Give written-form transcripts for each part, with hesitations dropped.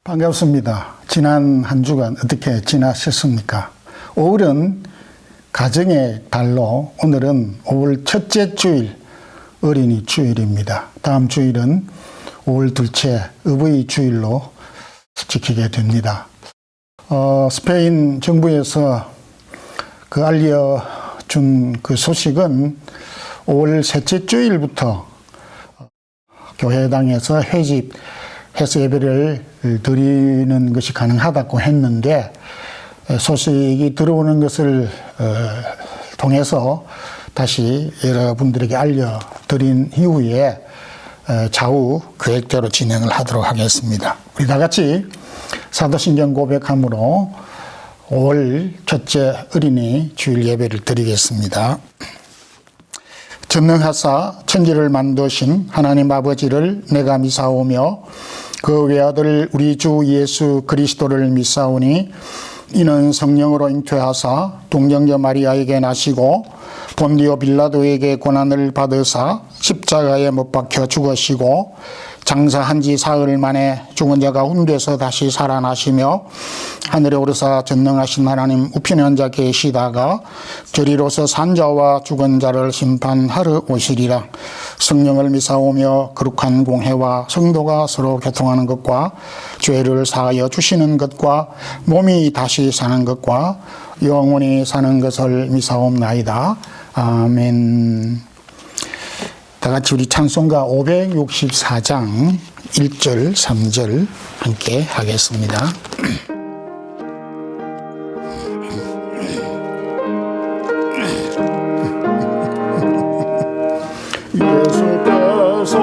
반갑습니다. 지난 한 주간 어떻게 지나셨습니까? 5월은 가정의 달로 오늘은 5월 첫째 주일 어린이 주일입니다. 다음 주일은 5월 둘째 어버이 주일로 지키게 됩니다. 스페인 정부에서 알려준 소식은 5월 셋째 주일부터 교회당에서 회집해서 예배를 드리는 것이 가능하다고 했는데, 소식이 들어오는 것을 통해서 다시 여러분들에게 알려드린 이후에 좌우 계획대로 진행을 하도록 하겠습니다. 우리 다 같이 사도신경 고백함으로 5월 첫째 어린이 주일 예배를 드리겠습니다. 전능하사 천지를 만드신 하나님 아버지를 내가 미사오며 그 외아들 우리 주 예수 그리스도를 미사오니 이는 성령으로 잉태하사 동정녀 마리아에게 나시고 본디오 빌라도에게 고난을 받으사 십자가에 못 박혀 죽으시고 장사한 지 사흘 만에 죽은 자 가운데서 다시 살아나시며 하늘에 오르사 전능하신 하나님 우편에 앉아 계시다가 저리로서 산 자와 죽은 자를 심판하러 오시리라. 성령을 미사오며 거룩한 공회와 성도가 서로 교통하는 것과 죄를 사하여 주시는 것과 몸이 다시 사는 것과 영원히 사는 것을 미사옵나이다. 아멘. 다 같이 우리 찬송가 564장 1절, 3절 함께 하겠습니다. 예수께서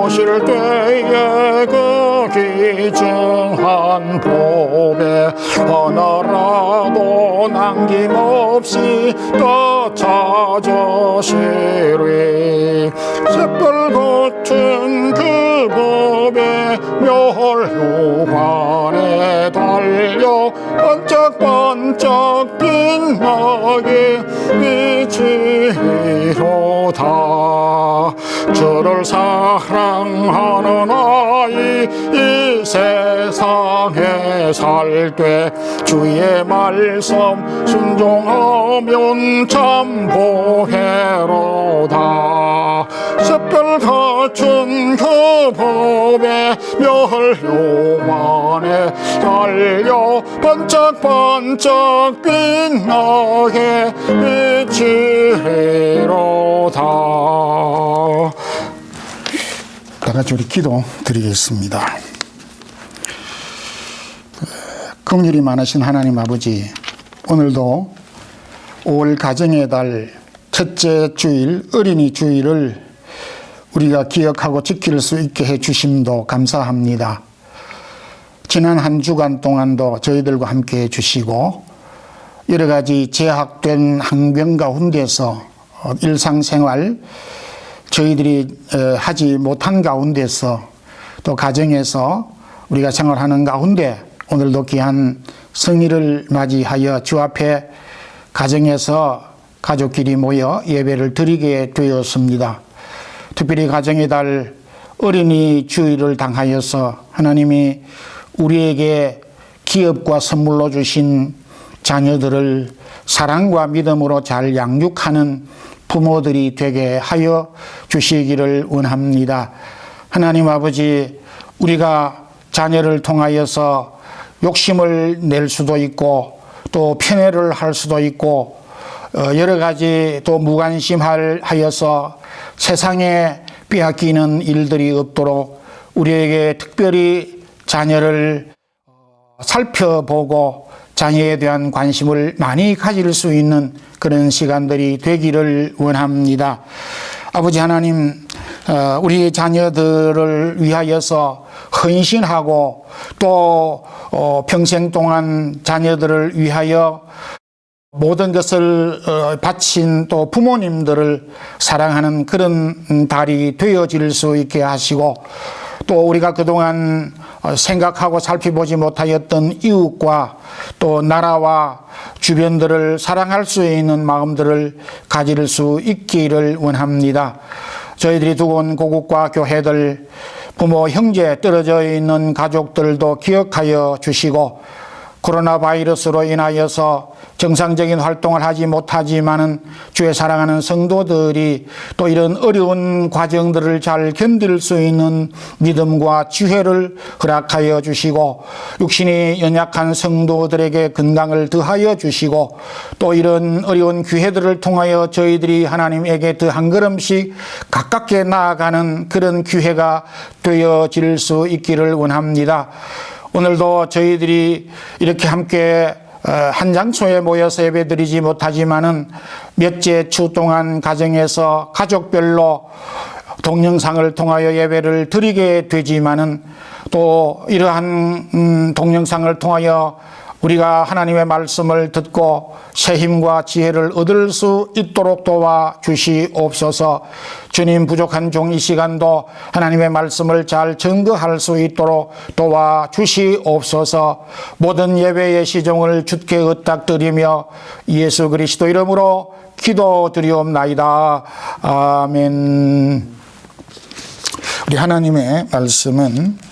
오실 때에 그 기증한 법에 하나라도 남김없이 더 찾으시리. 샛별 같은 그 법에 멸류관에 달려 반짝반짝 빛나게 빛이로다. 저를 사랑하는 아이 이 세상에 살 때 주의 말씀 순종하면 참 보혜로다. 샛별 같은 그 법에 멸류관에 달려 반짝반짝 빛나게 빛이로다. 다 같이 우리 기도 드리겠습니다. 긍휼이 많으신 하나님 아버지, 오늘도 5월 가정의 달 첫째 주일 어린이 주일을 우리가 기억하고 지킬 수 있게 해주심도 감사합니다. 지난 한 주간 동안도 저희들과 함께 해주시고 여러 가지 제약된 환경 가운데서 일상생활 저희들이 하지 못한 가운데서 또 가정에서 우리가 생활하는 가운데 오늘도 귀한 성일을 맞이하여 주 앞에 가정에서 가족끼리 모여 예배를 드리게 되었습니다. 특별히 가정의 달 어린이 주일을 당하여서 하나님이 우리에게 기업과 선물로 주신 자녀들을 사랑과 믿음으로 잘 양육하는 부모들이 되게 하여 주시기를 원합니다. 하나님 아버지, 우리가 자녀를 통하여서 욕심을 낼 수도 있고 또 편애를 할 수도 있고 여러 가지 또 무관심하여서 세상에 빼앗기는 일들이 없도록 우리에게 특별히 자녀를 살펴보고 자녀에 대한 관심을 많이 가질 수 있는 그런 시간들이 되기를 원합니다. 아버지 하나님, 우리 자녀들을 위하여서 헌신하고 또 평생 동안 자녀들을 위하여 모든 것을 바친 또 부모님들을 사랑하는 그런 달이 되어질 수 있게 하시고, 또 우리가 그동안 생각하고 살펴보지 못하였던 이웃과 또 나라와 주변들을 사랑할 수 있는 마음들을 가질 수 있기를 원합니다. 저희들이 두고 온 고국과 교회들 부모, 형제 떨어져 있는 가족들도 기억하여 주시고, 코로나 바이러스로 인하여서 정상적인 활동을 하지 못하지만은 주의 사랑하는 성도들이 또 이런 어려운 과정들을 잘 견딜 수 있는 믿음과 지혜를 허락하여 주시고, 육신이 연약한 성도들에게 건강을 더하여 주시고, 또 이런 어려운 기회들을 통하여 저희들이 하나님에게 더 한 걸음씩 가깝게 나아가는 그런 기회가 되어질 수 있기를 원합니다. 오늘도 저희들이 이렇게 함께 한 장소에 모여서 예배드리지 못하지만은 몇째 주 동안 가정에서 가족별로 동영상을 통하여 예배를 드리게 되지만은 또 이러한 동영상을 통하여 우리가 하나님의 말씀을 듣고 새 힘과 지혜를 얻을 수 있도록 도와주시옵소서. 주님, 부족한 종 이 시간도 하나님의 말씀을 잘 증거할 수 있도록 도와주시옵소서. 모든 예배의 시종을 주께 의탁드리며 예수 그리스도 이름으로 기도드리옵나이다. 아멘. 우리 하나님의 말씀은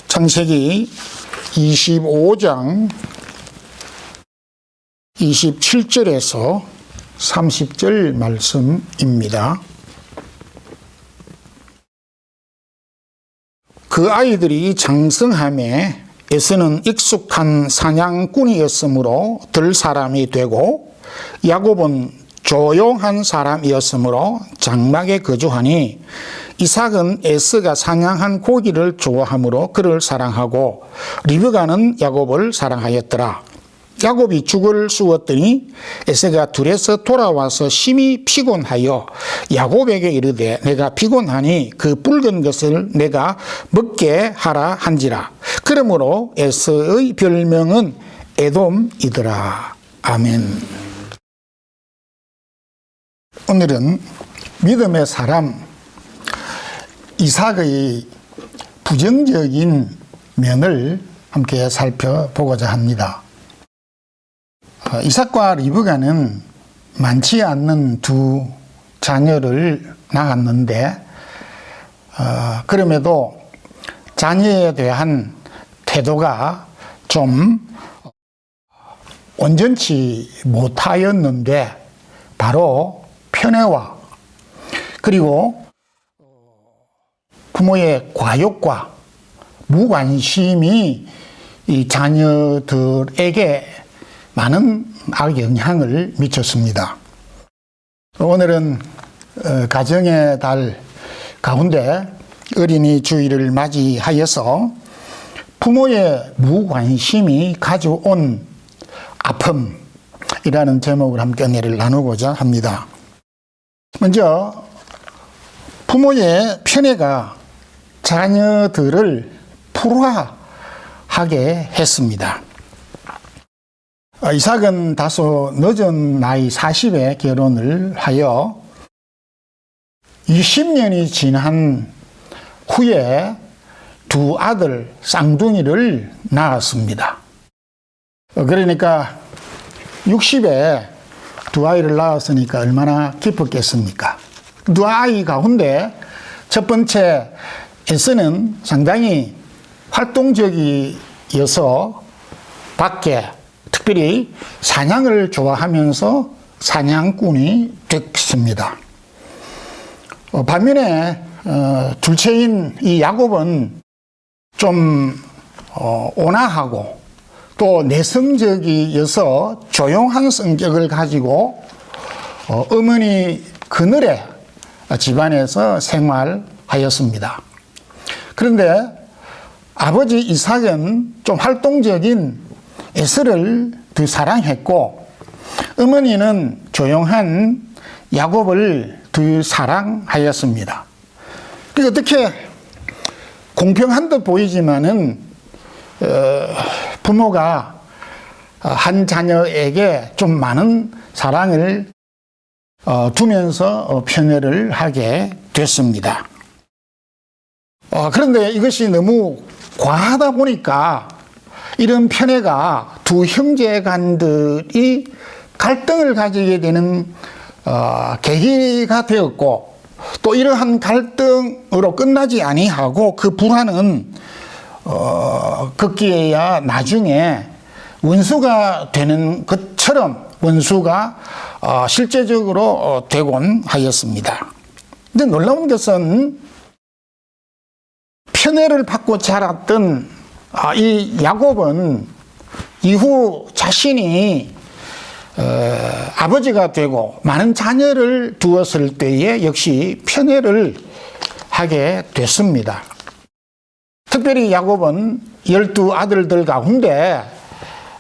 창세기 25장 27절에서 30절 말씀입니다. 그 아이들이 장성함에 에서는 익숙한 사냥꾼이었으므로 들 사람이 되고, 야곱은 조용한 사람이었으므로 장막에 거주하니, 이삭은 에서가 사냥한 고기를 좋아하므로 그를 사랑하고, 리브가는 야곱을 사랑하였더라. 야곱이 죽을 쑤었더니 에서가 들에서 돌아와서 심히 피곤하여 야곱에게 이르되, 내가 피곤하니 그 붉은 것을 내가 먹게 하라 한지라. 그러므로 에서의 별명은 에돔이더라. 아멘. 오늘은 믿음의 사람 이삭의 부정적인 면을 함께 살펴보고자 합니다. 이삭과 리브가는 많지 않는 두 자녀를 낳았는데, 그럼에도 자녀에 대한 태도가 좀 온전치 못하였는데, 바로 편애와 그리고 부모의 과욕과 무관심이 이 자녀들에게 많은 악영향을 미쳤습니다. 오늘은 가정의 달 가운데 어린이 주일을 맞이하여서 부모의 무관심이 가져온 아픔이라는 제목을 함께 은혜를 나누고자 합니다. 먼저 부모의 편애가 자녀들을 불화하게 했습니다. 이삭은 다소 늦은 나이 40에 결혼을 하여 20년이 지난 후에 두 아들 쌍둥이를 낳았습니다. 그러니까 60에 두 아이를 낳았으니까 얼마나 기뻤겠습니까? 두 아이 가운데 첫 번째 에서는 상당히 활동적이어서 밖에 특별히 사냥을 좋아하면서 사냥꾼이 됐습니다. 반면에 둘째인 이 야곱은 좀 온화하고 또 내성적이어서 조용한 성격을 가지고 어머니 그늘에 집안에서 생활하였습니다. 그런데 아버지 이삭은 좀 활동적인 에서를 더 사랑했고, 어머니는 조용한 야곱을 더 사랑하였습니다. 어떻게 공평한 듯 보이지만은 부모가 한 자녀에게 좀 많은 사랑을 두면서 편애를 하게 됐습니다. 그런데 이것이 너무 과하다 보니까 이런 편애가 두 형제간들이 갈등을 가지게 되는 계기가 되었고, 또 이러한 갈등으로 끝나지 아니하고 그 불화는 급기야 나중에 원수가 되는 것처럼 원수가 실제적으로 되곤 하였습니다. 근데 놀라운 것은 편애를 받고 자랐던 이 야곱은 이후 자신이 아버지가 되고 많은 자녀를 두었을 때에 역시 편애를 하게 됐습니다. 특별히 야곱은 12 아들들 가운데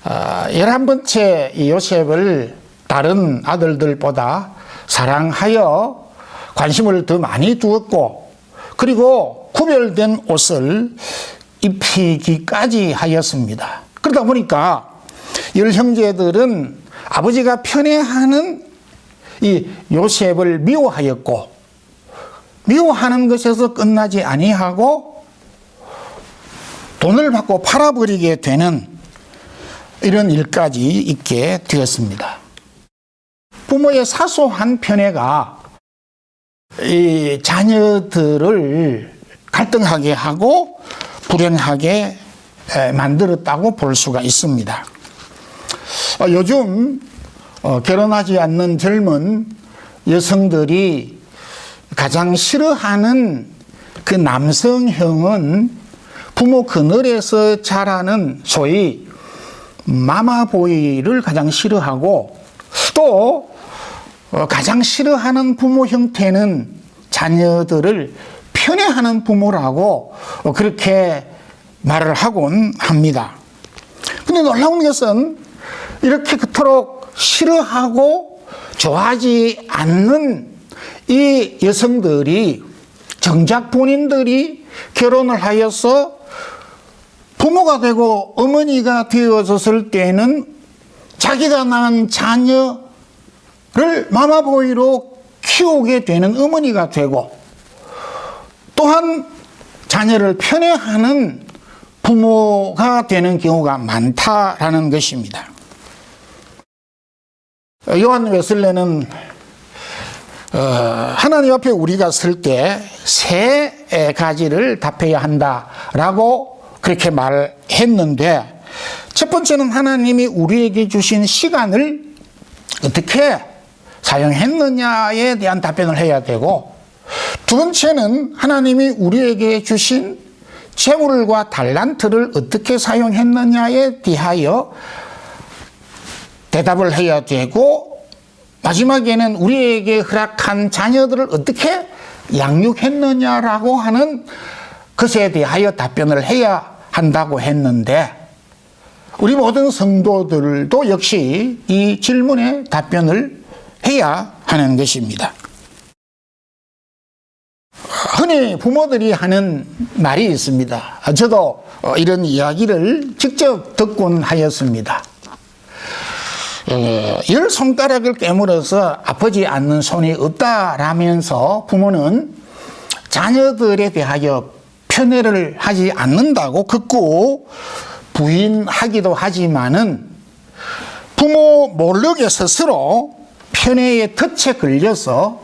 11번째 이 요셉을 다른 아들들보다 사랑하여 관심을 더 많이 두었고, 그리고 구별된 옷을 입히기까지 하였습니다. 그러다 보니까 10형제들은 아버지가 편애하는 이 요셉을 미워하였고, 미워하는 것에서 끝나지 아니하고 돈을 받고 팔아버리게 되는 이런 일까지 있게 되었습니다. 부모의 사소한 편애가 이 자녀들을 갈등하게 하고 불행하게 만들었다고 볼 수가 있습니다. 요즘 결혼하지 않는 젊은 여성들이 가장 싫어하는 그 남성형은 부모 그늘에서 자라는 소위 마마보이를 가장 싫어하고, 또 가장 싫어하는 부모 형태는 자녀들을 편애하는 부모라고 그렇게 말을 하곤 합니다. 근데 놀라운 것은 이렇게 그토록 싫어하고 좋아하지 않는 이 여성들이 정작 본인들이 결혼을 하여서 부모가 되고 어머니가 되어졌을 때는 자기가 낳은 자녀를 마마보이로 키우게 되는 어머니가 되고, 또한 자녀를 편애하는 부모가 되는 경우가 많다라는 것입니다. 요한 웨슬레는 하나님 앞에 우리가 설 때 세 가지를 답해야 한다라고 그렇게 말했는데, 첫 번째는 하나님이 우리에게 주신 시간을 어떻게 사용했느냐에 대한 답변을 해야 되고, 두 번째는 하나님이 우리에게 주신 재물과 달란트를 어떻게 사용했느냐에 대하여 대답을 해야 되고, 마지막에는 우리에게 허락한 자녀들을 어떻게 양육했느냐라고 하는 것에 대하여 답변을 해야 한다고 했는데, 우리 모든 성도들도 역시 이 질문에 답변을 해야 하는 것입니다. 흔히 부모들이 하는 말이 있습니다. 저도 이런 이야기를 직접 듣곤 하였습니다. 10손가락을 깨물어서 아프지 않는 손이 없다라면서 부모는 자녀들에 대하여 편애를 하지 않는다고 극구 부인하기도 하지만은 부모 모르게 스스로 편애의 덫에 걸려서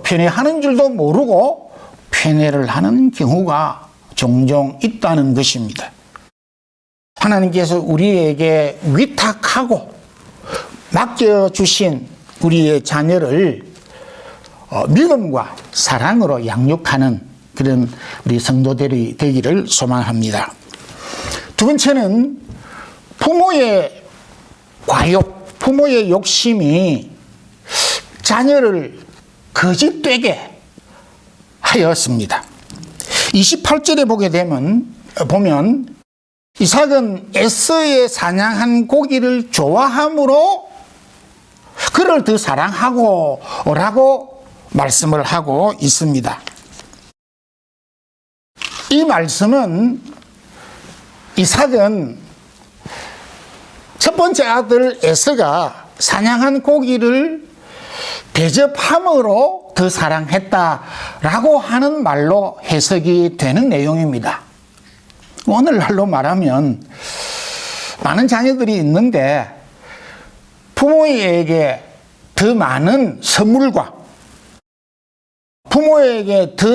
편애하는 줄도 모르고 편애를 하는 경우가 종종 있다는 것입니다. 하나님께서 우리에게 위탁하고 맡겨주신 우리의 자녀를 믿음과 사랑으로 양육하는 그런 우리 성도들이 되기를 소망합니다. 두 번째는 부모의 과욕, 부모의 욕심이 자녀를 거짓되게 하였습니다. 28절에 보게 보면 이삭은 에서의 사냥한 고기를 좋아함으로 그를 더 사랑하고 라고 말씀을 하고 있습니다. 이 말씀은 이삭은 첫 번째 아들 에서가 사냥한 고기를 대접함으로 더 사랑했다라고 하는 말로 해석이 되는 내용입니다. 오늘날로 말하면 많은 자녀들이 있는데 부모에게 더 많은 선물과 부모에게 더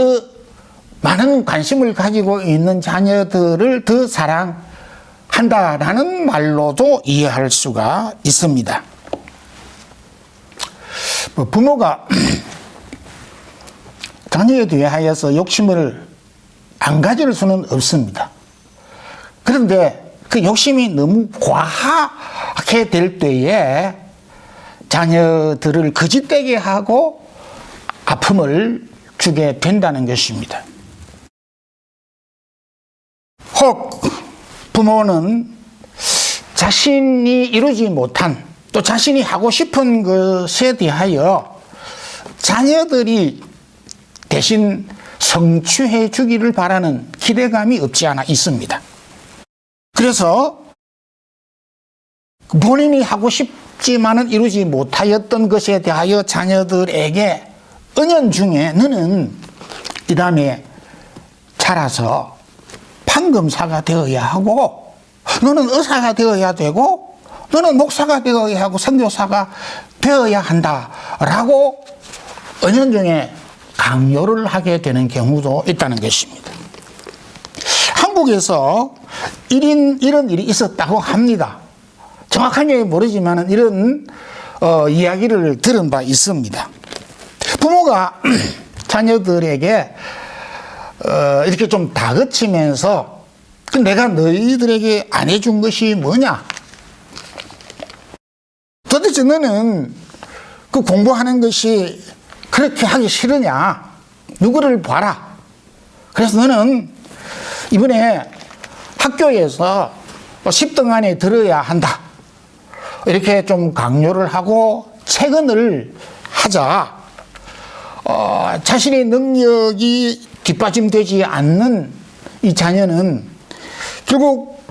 많은 관심을 가지고 있는 자녀들을 더 사랑한다라는 말로도 이해할 수가 있습니다. 부모가 자녀에 대하여서 욕심을 안 가질 수는 없습니다. 그런데 그 욕심이 너무 과하게 될 때에 자녀들을 거짓되게 하고 아픔을 주게 된다는 것입니다. 혹 부모는 자신이 이루지 못한 또 자신이 하고 싶은 것에 대하여 자녀들이 대신 성취해 주기를 바라는 기대감이 없지 않아 있습니다. 그래서 본인이 하고 싶지만은 이루지 못하였던 것에 대하여 자녀들에게 은연중에 너는 이 다음에 자라서 판검사가 되어야 하고 너는 의사가 되어야 되고 너는 목사가 되어야 하고 선교사가 되어야 한다라고 은연중에 강요를 하게 되는 경우도 있다는 것입니다. 한국에서 이런 일이 있었다고 합니다. 정확하게 모르지만 이런 이야기를 들은 바 있습니다. 부모가 자녀들에게 이렇게 좀 다그치면서 내가 너희들에게 안 해준 것이 뭐냐? 도대체 너는 그 공부하는 것이 그렇게 하기 싫으냐? 누구를 봐라. 그래서 너는 이번에 학교에서 10등 안에 들어야 한다. 이렇게 좀 강요를 하고 체근을 하자. 자신의 능력이 뒷받침되지 않는 이 자녀는 결국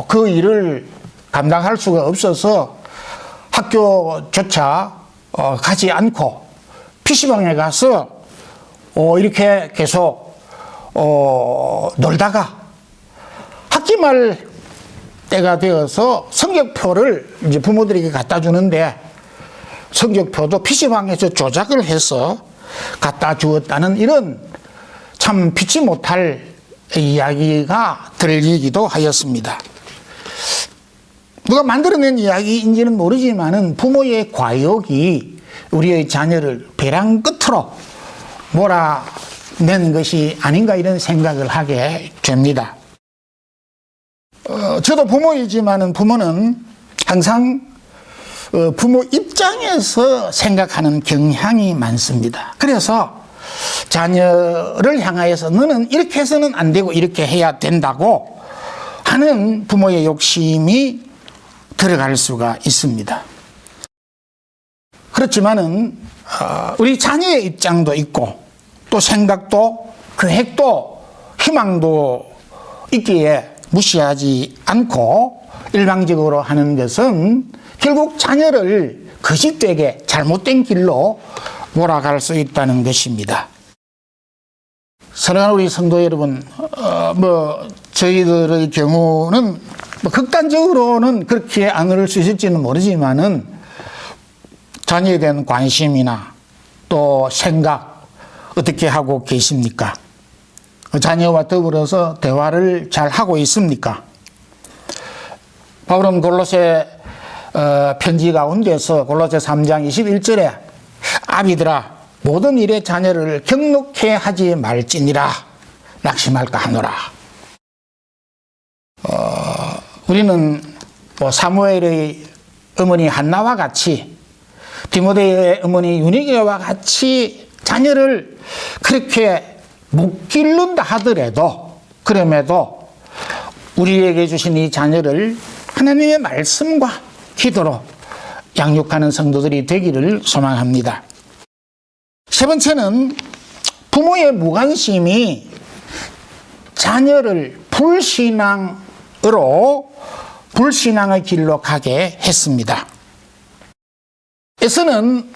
그 일을 감당할 수가 없어서 학교조차 가지 않고 PC방에 가서 이렇게 계속 놀다가 학기말 때가 되어서 성적표를 이제 부모들에게 갖다 주는데 성적표도 PC방에서 조작을 해서 갖다 주었다는 이런 참 피치 못할 이야기가 들리기도 하였습니다. 누가 만들어낸 이야기인지는 모르지만은 부모의 과욕이 우리의 자녀를 벼랑 끝으로 몰아낸 것이 아닌가 이런 생각을 하게 됩니다. 저도 부모이지만은 부모는 항상 부모 입장에서 생각하는 경향이 많습니다. 그래서 자녀를 향하여서 너는 이렇게 해서는 안 되고 이렇게 해야 된다고 하는 부모의 욕심이 들어갈 수가 있습니다. 그렇지만은 우리 자녀의 입장도 있고 또 생각도 계획도 희망도 있기에 무시하지 않고 일방적으로 하는 것은 결국 자녀를 거짓되게 잘못된 길로 몰아갈 수 있다는 것입니다. 사랑하는 우리 성도 여러분, 저희들의 경우는 극단적으로는 그렇게 안 그럴 수 있을지는 모르지만은 자녀에 대한 관심이나 또 생각 어떻게 하고 계십니까? 자녀와 더불어서 대화를 잘 하고 있습니까? 바울은 골로새 편지 가운데서 골로새 3장 21절에 아비들아 모든 일에 자녀를 격노케 하지 말지니라 낙심할까 하노라. 우리는 사무엘의 어머니 한나와 같이 디모데의 어머니 유니게와 같이 자녀를 그렇게 못 기른다 하더라도 그럼에도 우리에게 주신 이 자녀를 하나님의 말씀과 기도로 양육하는 성도들이 되기를 소망합니다. 세 번째는 부모의 무관심이 자녀를 불신앙의 길로 가게 했습니다. 에서는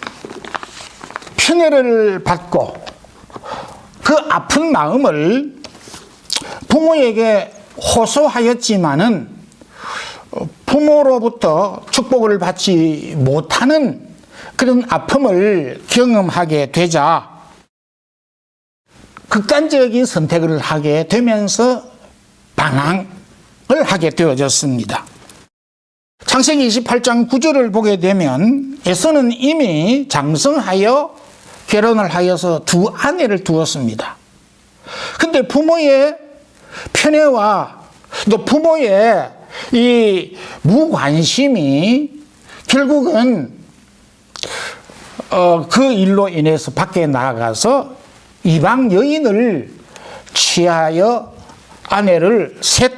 편애를 받고 그 아픈 마음을 부모에게 호소하였지만은 부모로부터 축복을 받지 못하는 그런 아픔을 경험하게 되자 극단적인 선택을 하게 되면서 반항을 하게 되어졌습니다. 창세기 28장 9절을 보게 되면 에서는 이미 장성하여 결혼을 하여서 두 아내를 두었습니다. 근데 부모의 편애와 또 부모의 이 무관심이 결국은 그 일로 인해서 밖에 나가서 이방 여인을 취하여 아내를 셋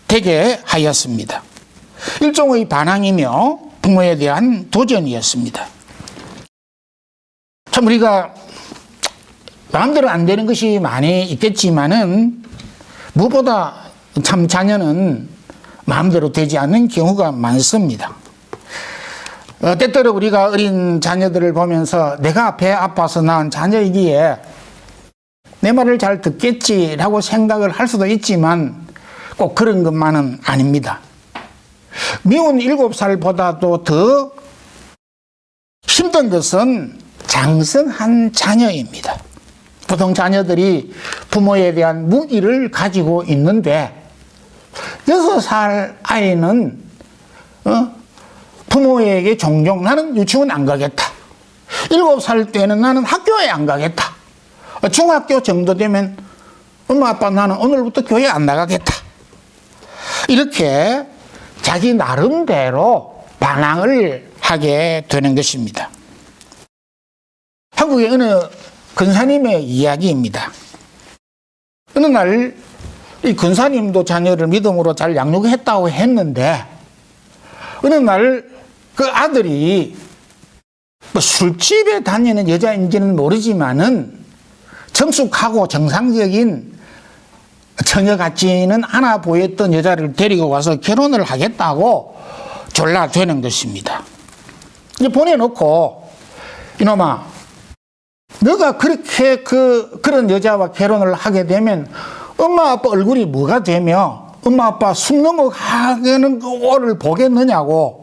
되게 하였습니다. 일종의 반항이며 부모에 대한 도전이었습니다. 참 우리가 마음대로 안 되는 것이 많이 있겠지만은 무엇보다 참 자녀는 마음대로 되지 않는 경우가 많습니다. 때때로 우리가 어린 자녀들을 보면서 내가 배 아파서 낳은 자녀이기에 내 말을 잘 듣겠지라고 생각을 할 수도 있지만 꼭 그런 것만은 아닙니다. 미운 7살보다도 더 힘든 것은 장성한 자녀입니다. 보통 자녀들이 부모에 대한 무기를 가지고 있는데 6살 아이는 부모에게 종종 나는 유치원 안 가겠다. 7살 때는 나는 학교에 안 가겠다. 중학교 정도 되면 엄마 아빠 나는 오늘부터 교회 안 나가겠다. 이렇게 자기 나름대로 반항을 하게 되는 것입니다. 한국의 어느 근사님의 이야기입니다. 어느 날 이 근사님도 자녀를 믿음으로 잘 양육했다고 했는데 어느 날 그 아들이 뭐 술집에 다니는 여자인지는 모르지만은 성숙하고 정상적인 처녀 같지는 않아 보였던 여자를 데리고 와서 결혼을 하겠다고 졸라되는 것입니다. 이제 보내놓고 이놈아 너가 그렇게 그런 여자와 결혼을 하게 되면 엄마 아빠 얼굴이 뭐가 되며 엄마 아빠 숨 넘어가는 꼴을 보겠느냐고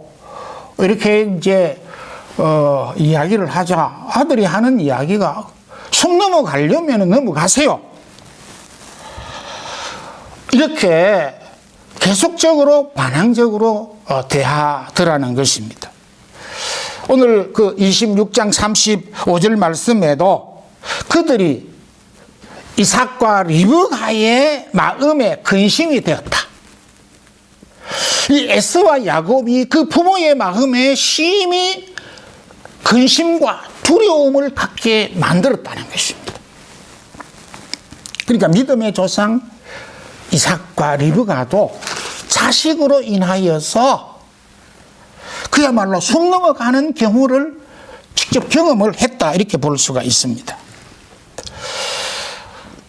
이렇게 이제 이야기를 하자 아들이 하는 이야기가 숨 넘어가려면 넘어가세요. 이렇게 계속적으로 반항적으로 대하더라는 것입니다. 오늘 그 26장 35절 말씀에도 그들이 이삭과 리브가의 마음에 근심이 되었다. 이 에서와 야곱이 그 부모의 마음에 심히 근심과 두려움을 갖게 만들었다는 것입니다. 그러니까 믿음의 조상 이삭과 리브가도 자식으로 인하여서 그야말로 숨 넘어가는 경우를 직접 경험을 했다 이렇게 볼 수가 있습니다.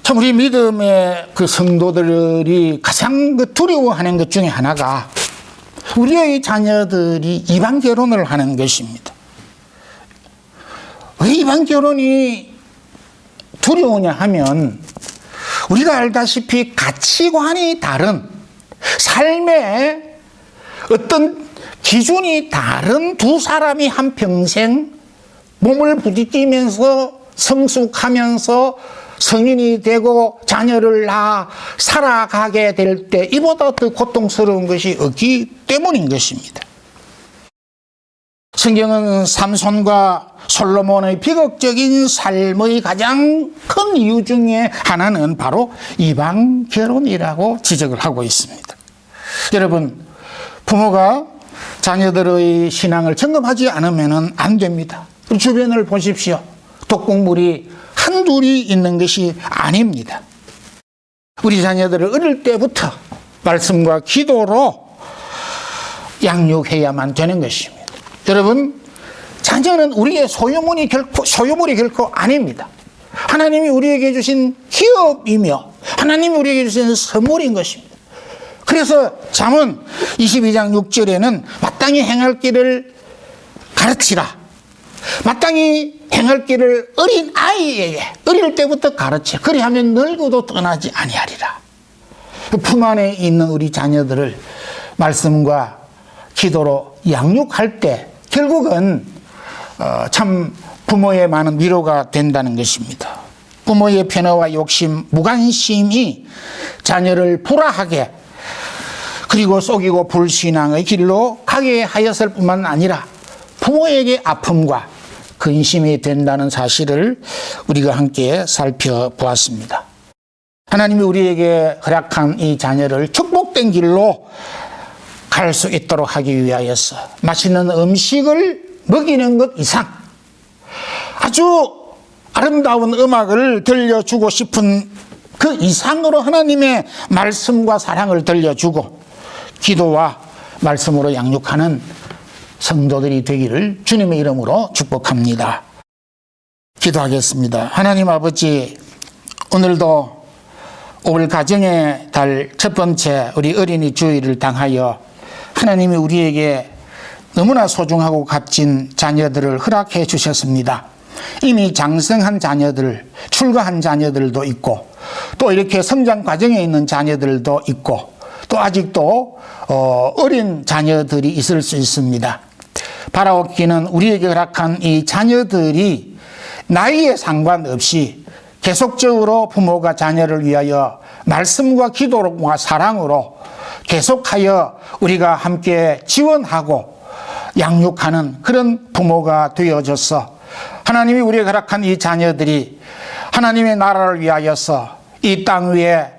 참 우리 믿음의 그 성도들이 가장 두려워하는 것 중에 하나가 우리의 자녀들이 이방 결혼을 하는 것입니다. 왜 이방 결혼이 두려우냐 하면 우리가 알다시피 가치관이 다른 삶의 어떤 기준이 다른 두 사람이 한평생 몸을 부딪히면서 성숙하면서 성인이 되고 자녀를 낳아 살아가게 될 때 이보다 더 고통스러운 것이 없기 때문인 것입니다. 성경은 삼손과 솔로몬의 비극적인 삶의 가장 큰 이유 중에 하나는 바로 이방 결혼이라고 지적을 하고 있습니다. 여러분, 부모가 자녀들의 신앙을 점검하지 않으면 안 됩니다. 주변을 보십시오. 독극물이 한둘이 있는 것이 아닙니다. 우리 자녀들을 어릴 때부터 말씀과 기도로 양육해야만 되는 것입니다. 여러분, 자녀는 우리의 소유물이 결코 아닙니다. 하나님이 우리에게 주신 기업이며 하나님이 우리에게 주신 선물인 것입니다. 그래서 잠언 22장 6절에는 마땅히 행할 길을 가르치라. 마땅히 행할 길을 어린 아이에게 어릴 때부터 가르쳐. 그리하면 늙어도 떠나지 아니하리라. 품 안에 있는 우리 자녀들을 말씀과 기도로 양육할 때 결국은 참 부모의 많은 위로가 된다는 것입니다. 부모의 편애와 욕심, 무관심이 자녀를 불화하게 그리고 속이고 불신앙의 길로 가게 하였을 뿐만 아니라 부모에게 아픔과 근심이 된다는 사실을 우리가 함께 살펴보았습니다. 하나님이 우리에게 허락한 이 자녀를 축복된 길로 갈 수 있도록 하기 위하여서 맛있는 음식을 먹이는 것 이상 아주 아름다운 음악을 들려주고 싶은 그 이상으로 하나님의 말씀과 사랑을 들려주고 기도와 말씀으로 양육하는 성도들이 되기를 주님의 이름으로 축복합니다. 기도하겠습니다. 하나님 아버지, 오늘도 5월 가정의 달 첫 번째 우리 어린이 주일을 당하여 하나님이 우리에게 너무나 소중하고 값진 자녀들을 허락해 주셨습니다. 이미 장성한 자녀들, 출가한 자녀들도 있고 또 이렇게 성장 과정에 있는 자녀들도 있고 또 아직도 어린 자녀들이 있을 수 있습니다. 바라옵기는 우리에게 허락한 이 자녀들이 나이에 상관없이 계속적으로 부모가 자녀를 위하여 말씀과 기도와 사랑으로 계속하여 우리가 함께 지원하고 양육하는 그런 부모가 되어져서 하나님이 우리에게 허락한 이 자녀들이 하나님의 나라를 위하여서 이 땅 위에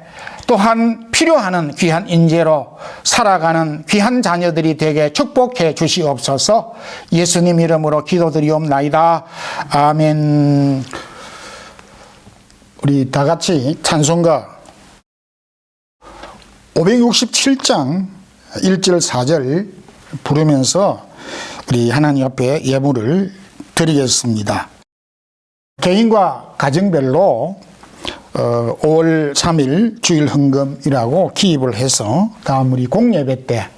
또한 필요한 귀한 인재로 살아가는 귀한 자녀들이 되게 축복해 주시옵소서. 예수님 이름으로 기도드리옵나이다. 아멘. 우리 다 같이 찬송가 567장 1절 4절 부르면서 우리 하나님 앞에 예물을 드리겠습니다. 개인과 가정별로 5월 3일 주일 헌금이라고 기입을 해서 다음 우리 공예배 때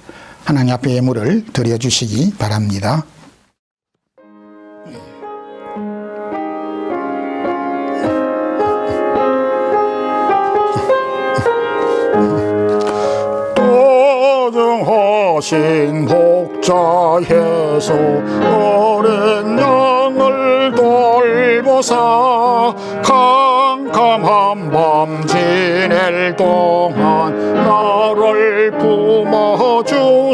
하나님 앞에 예물을 드려주시기 바랍니다. 도정하신 복자예수 어린 양을 돌보사 캄캄한 밤 지낼 동안 나를 품어주소서.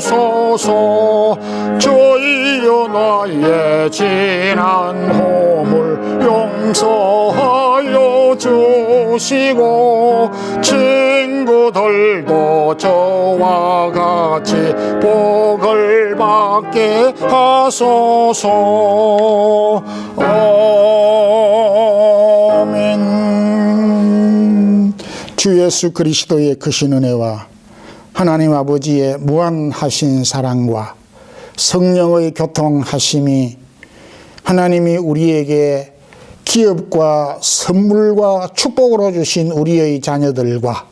주여 나의 지난 허물 용서하여 주시고 친구들도 저와 같이 복을 받게 하소서. 아멘. 주 예수 그리스도의 크신 은혜와 하나님 아버지의 무한하신 사랑과 성령의 교통하심이 하나님이 우리에게 기업과 선물과 축복으로 주신 우리의 자녀들과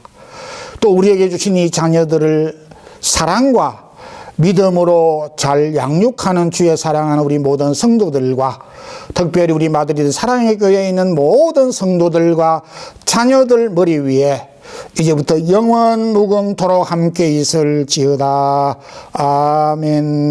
또 우리에게 주신 이 자녀들을 사랑과 믿음으로 잘 양육하는 주의 사랑하는 우리 모든 성도들과 특별히 우리 마드리드 사랑의 교회에 있는 모든 성도들과 자녀들 머리 위에 이제부터 영원 무궁토록 함께 있을지어다. 아멘.